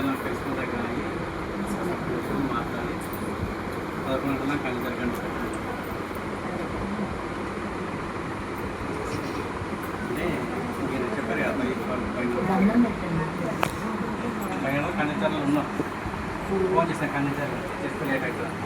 మధ్యాహ్నం కలిసిన దగ్గర కూర్చొని మాట్లాడి 11 గంటల కానీ జరగండి అంటే మీరు చెప్పారు కదా పైన కండిచర్లు ఉన్నాం ఫోన్ చేసిన కండిచర్లు చేస్తే లేట్ అవుతుంది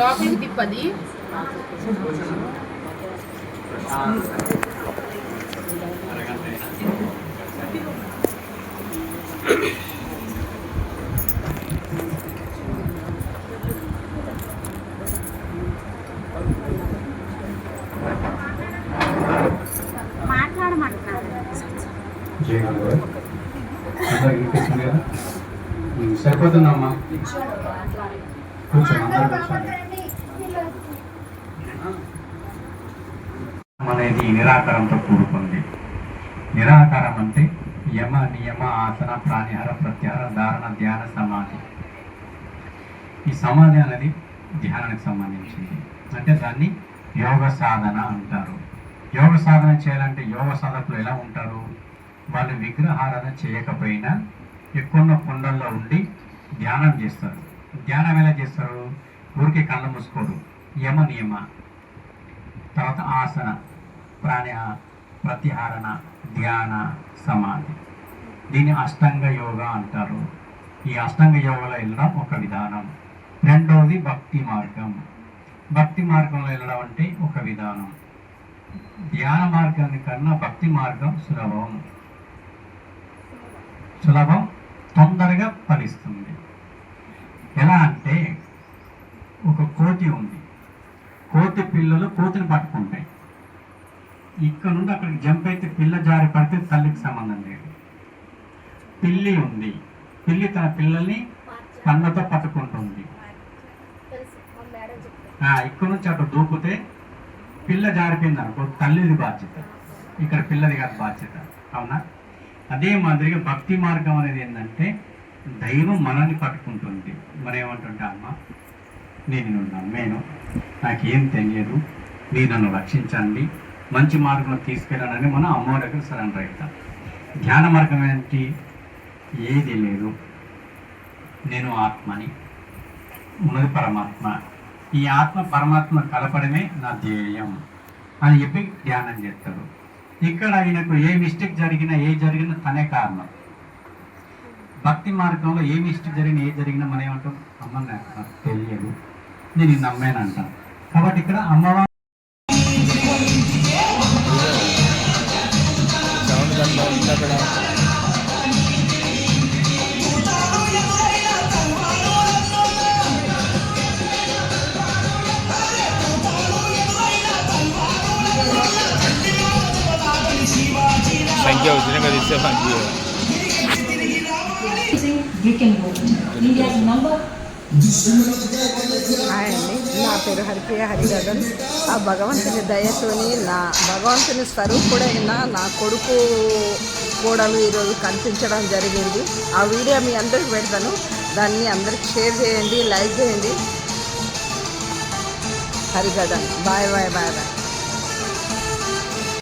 లోపలికి తిప్పది సరిపోతుందమ్మా కూర్చోండి అందరూ కూర్చోండి అనేది నిరాకారంతో కూడుకుంది. నిరాకారం అంటే యమ నియమ ఆసన ప్రాణాయామ ప్రత్యాహార ధారణ ధ్యాన సమాధి. ఈ సమాధి అనేది ధ్యానానికి సంబంధించింది. అంటే దాన్ని యోగ సాధన అంటారు. యోగ సాధన చేయాలంటే యోగ సాధకులు ఎలా ఉంటారు? వాళ్ళు విగ్రహారాధన చేయకపోయినా ఎక్కువ కొండల్లో ఉండి ధ్యానం చేస్తారు. ధ్యానం ఎలా చేస్తారు? ఊరికి కళ్ళు మూసుకోరు. యమ నియమ, తర్వాత ఆసన, ప్రాణాయామ, ప్రత్యాహారణ, ధ్యాన, సమాధి. దీన్ని అష్టాంగ యోగా అంటారు. ఈ అష్టాంగ యోగాలో వెళ్ళడం ఒక విధానం. రెండవది భక్తి మార్గం. భక్తి మార్గంలో వెళ్ళడం అంటే ఒక విధానం. ధ్యాన మార్గాన్ని కన్నా భక్తి మార్గం సులభం, తొందరగా ఫలిస్తుంది. ఎలా అంటే ఒక కోతి ఉంది. కోతి పిల్లలు కోతిని పట్టుకుంటాయి. ఇక్కడ నుండి అక్కడికి జంప్ అయితే పిల్ల జారి పడితే తల్లికి సంబంధం లేదు. పిల్లి ఉంది. పిల్లి తన పిల్లల్ని కన్నతో పట్టుకుంటుంది. ఇక్కడ నుంచి అక్కడ దూకితే పిల్ల జారిపోయింది అనుకో, తల్లిది బాధ్యత, ఇక్కడ పిల్లది కాదు బాధ్యత. అవునా? అదే మాదిరిగా భక్తి మార్గం అనేది ఏంటంటే దైవం మనల్ని పట్టుకుంటుంది. మనం ఏమంటుంటే, అమ్మ నేను నమ్మేను, నాకేం తెలియదు, మీరు నన్ను రక్షించండి, మంచి మార్గంలో తీసుకెళ్ళాలని మనం అమ్మవారి దగ్గర సరెండర్ అవుతాం. ధ్యాన మార్గం ఏంటి? ఏది లేదు, నేను ఆత్మని, ఉన్నది పరమాత్మ, ఈ ఆత్మ పరమాత్మ కలపడమే నా ధ్యేయం అని చెప్పి ధ్యానం చేస్తాడు. ఇక్కడ ఆయనకు ఏ మిస్టేక్ జరిగినా తనే కారణం. భక్తి మార్గంలో ఏ మిస్టేక్ జరిగినా మనం ఏమంటాం? అమ్మ నాకు తెలియదు, నేను నమ్మానంటాను. కాబట్టి ఇక్కడ అమ్మవారు సంఖ్య వచ్చినా కదా ఇస్తే సంఖ్య హాయ్ అండి, నా పేరు హరిప్రియ హరిగదన్. ఆ భగవంతుని దయతోని నా భగవంతుని స్వరూపుడైన నా కొడుకు కోడలు ఈరోజు కనిపించడం జరిగింది. ఆ వీడియో మీ అందరికి పెడతాను, దాన్ని అందరికి షేర్ చేయండి, లైక్ చేయండి. హరిగదన్. Bye bye bye bye.